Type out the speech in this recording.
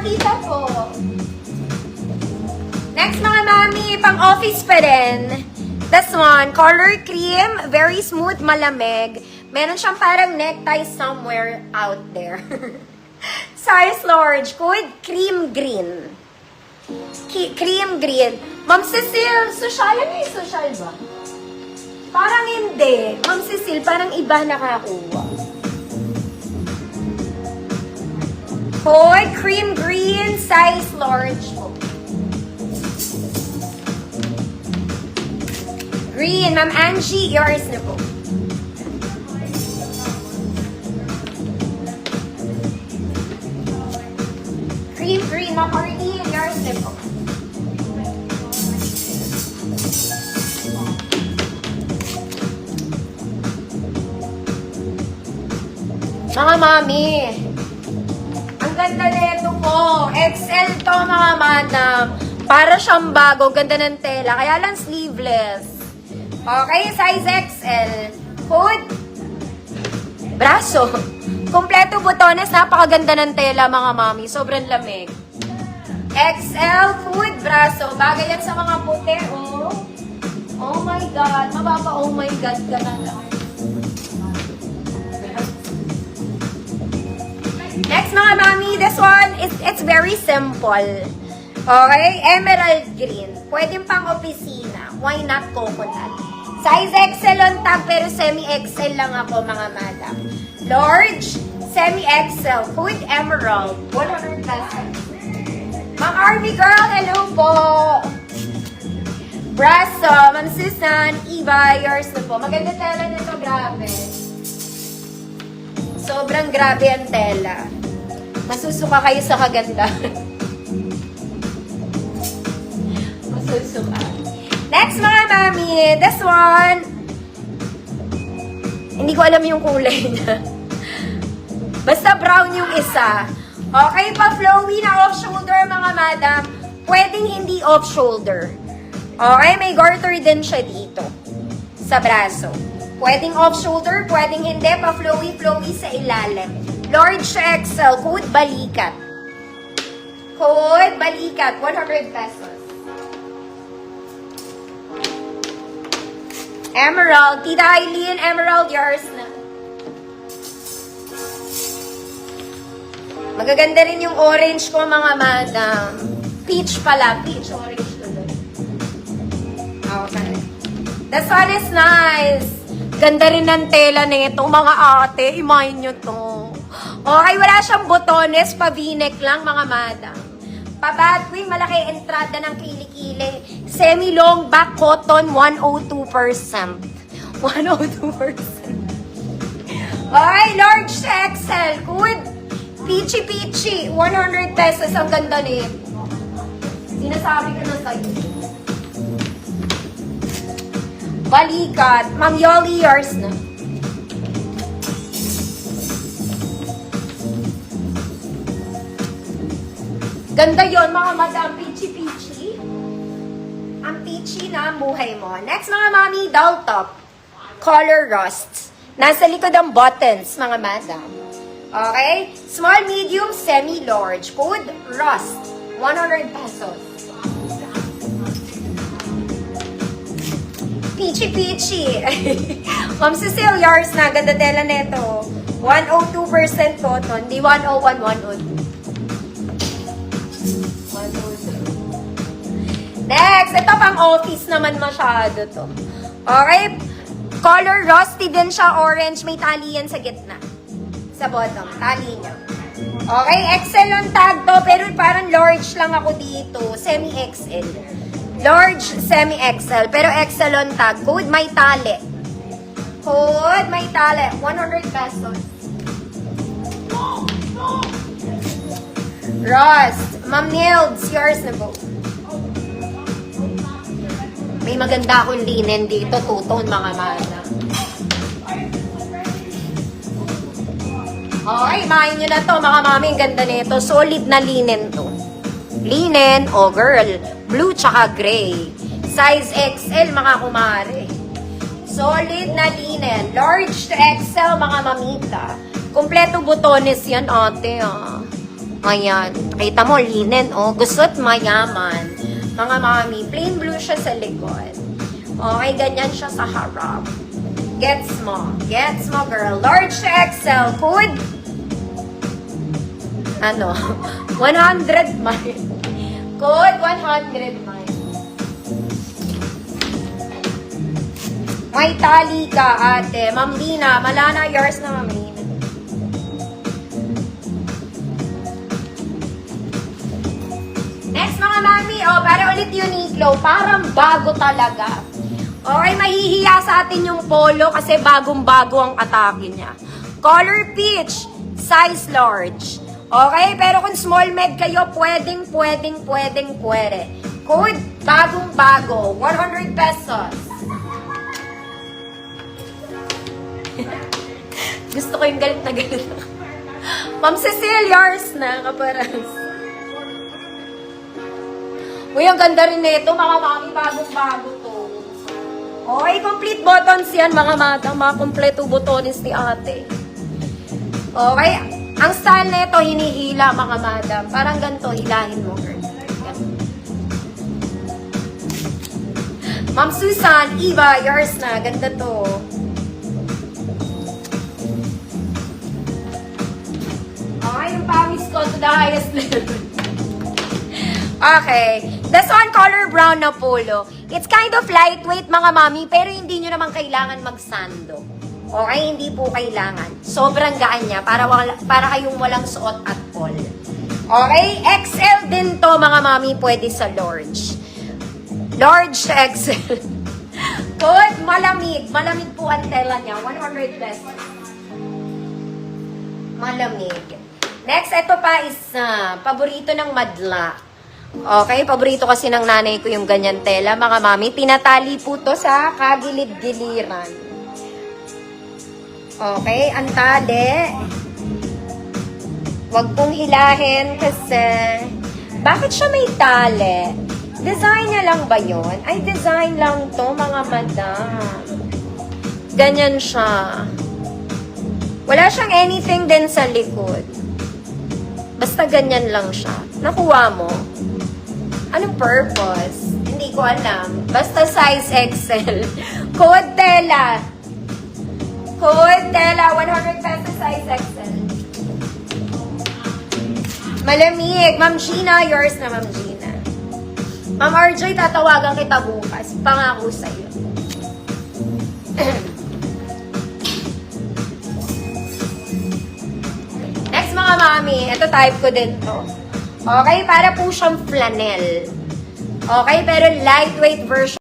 tita po. Next mga mami, pang office pa rin. This one, color cream, very smooth, malamig. Meron siyang parang necktie somewhere out there. Size large, code cream green. Cream green. Ma'am Cecile, social na yung social ba? Parang hindi. Ma'am Cecile, parang iba nakakuha. Code cream green, size large po. Green, Ma'am Angie, yours na po. Cream green, Ma'am Arlene, yours na po. Mga mami, ang ganda nito po. XL to mga madam. Para siyang bago, ganda ng tela. Kaya lang sleeveless. Okay, size XL. Hood. Braso. Kompleto botones. Napakaganda ng tela mga mami. Sobrang lamig. XL, hood, braso. Bagay yan sa mga puti, oh. Oh my God. Mababa, oh my God ka na lang. Next mga mami, this one, it's very simple. Okay? Emerald green. Pwede pang opisina. Why not coconut? Size XL on tag, pero semi-XL lang ako mga madam. Large, semi-XL, hood emerald, 100 pesos. Ma'am Army girl, hello po! Braso, Ma'am Susan, Eva, yours na po. Maganda tela nito, grabe. Sobrang grabe ang tela. Masusuka kayo sa kaganda. Masusuka. Next mga mami, this one. Hindi ko alam yung kulay niya. Basta brown yung isa. Okay pa, flowy na off-shoulder mga madam. Pwedeng hindi off-shoulder. Okay, may garter din siya dito. Sa braso. Pwedeng off-shoulder, pwedeng hindi. Pa-flowy-flowy sa ilalim. Large XL, code balikat. Code balikat, 100 pesos. Emerald, Tita Eileen, Emerald, yours na. Magaganda rin yung orange ko, mga madam. Peach pala, peach, orange ko doon. Okay. This one is nice. Ganda rin ng tela nito, mga ate. Imahin nyo to. Okay, wala siyang botones, pa-v-neck lang, mga madam. Pa-batwing, malaki entrada ng kilikili. Semi-long back cotton, 102%. 102%. Okay, large to XL. Good. Peachy-peachy. 100 pesos. Ang ganda nito. Sinasabi ko na sa'yo. Balikat. Ma'am Yoli, yours na. Ganda yon mga madam. Peachy-peachy. Ang peachy na ang buhay mo. Next mga mami, doll top. Color rust. Nasa likod ang buttons, mga madam. Okay? Small, medium, semi-large. Code rust. 100 pesos. Peachy-peachy. Ma'am Cecile, yours na. Ganda tela neto. 102% cotton. Di 101, 102. Next, ito pang office naman masyado to. Okay? Color rusty din siya, orange. May tali yan sa gitna. Sa bottom, tali niya. Okay, XL on tag to, pero parang large lang ako dito. Semi-XL. Large, semi-XL. Pero XL on tag. Code may tali. Code may tali. 100 pesos. Rust. Ma'am Nils, yours na po. May maganda akong linen dito. Two-tone, mga mana. Okay, mahin nyo na to, mga mami. Ang ganda nito. Solid na linen to. Linen, oh girl. Blue tsaka gray. Size XL, mga kumare. Solid na linen. Large to XL, mga mamita. Kompleto botones yan, ate, ah. Ayan. Kita mo, linen, oh. Gusot, mayaman. Mga mami, plain blue siya sa likod. Okay, ganyan siya sa harap. Gets mo. Gets mo, girl. Large to XL. Code? Ano? 100 miles. Code 100 miles. May tali ka, ate. Ma'am Lina. Malana, yours na, Ma'am Lina. Next, mga mami. Oh, para ulit Uniqlo. Parang bago talaga. Okay, mahihiya sa atin yung polo kasi bagong-bago ang atake niya. Color peach, size large. Okay, pero kung small med kayo, pwede. Code, bagong-bago, 100 pesos. Gusto ko yung galit na galit. Ma'am Cecile, yours na, kaparas. Uy, ang ganda rin na ito, mga mami, bagong-bago to. Okay, complete buttons yan, mga madam. Mga kompleto butones ni ate. Okay, ang style na ito, hinihila, mga madam. Parang ganito, hilahin mo, girl. Ma'am Susan, Eva, yours na. Ganda to. Okay, yung pawis ko to the highest level. Okay. This one, color brown na polo. It's kind of lightweight, mga mami, pero hindi nyo naman kailangan magsando. Okay? Hindi po kailangan. Sobrang gaan niya para kayong walang suot at all. Okay? XL din to, mga mami, pwede sa large. Large to XL. Good. Malamig. Malamig po ang tela niya. 100 pesos. Malamig. Next, ito pa is paborito ng madla. Okay, paborito kasi ng nanay ko yung ganyan tela, mga mami. Tinatali po to sa kagilid-giliran. Okay, ang tali. Huwag pong hilahin kasi... Bakit siya may tali? Design niya lang ba yun? Ay, design lang to, mga madam. Ganyan siya. Wala siyang anything din sa likod. Basta ganyan lang siya. Nakuha mo? Anong purpose? Hindi ko alam. Basta size XL. Code tela. Code tela. 100 pesos size XL. Malamig. Ma'am Gina, yours na, Ma'am Gina. Ma'am RJ, tatawagan kita bukas. Pangako sa'yo. Next, mga mami. Ito type ko din to. Okay, para po siyang flannel. Okay, pero lightweight version.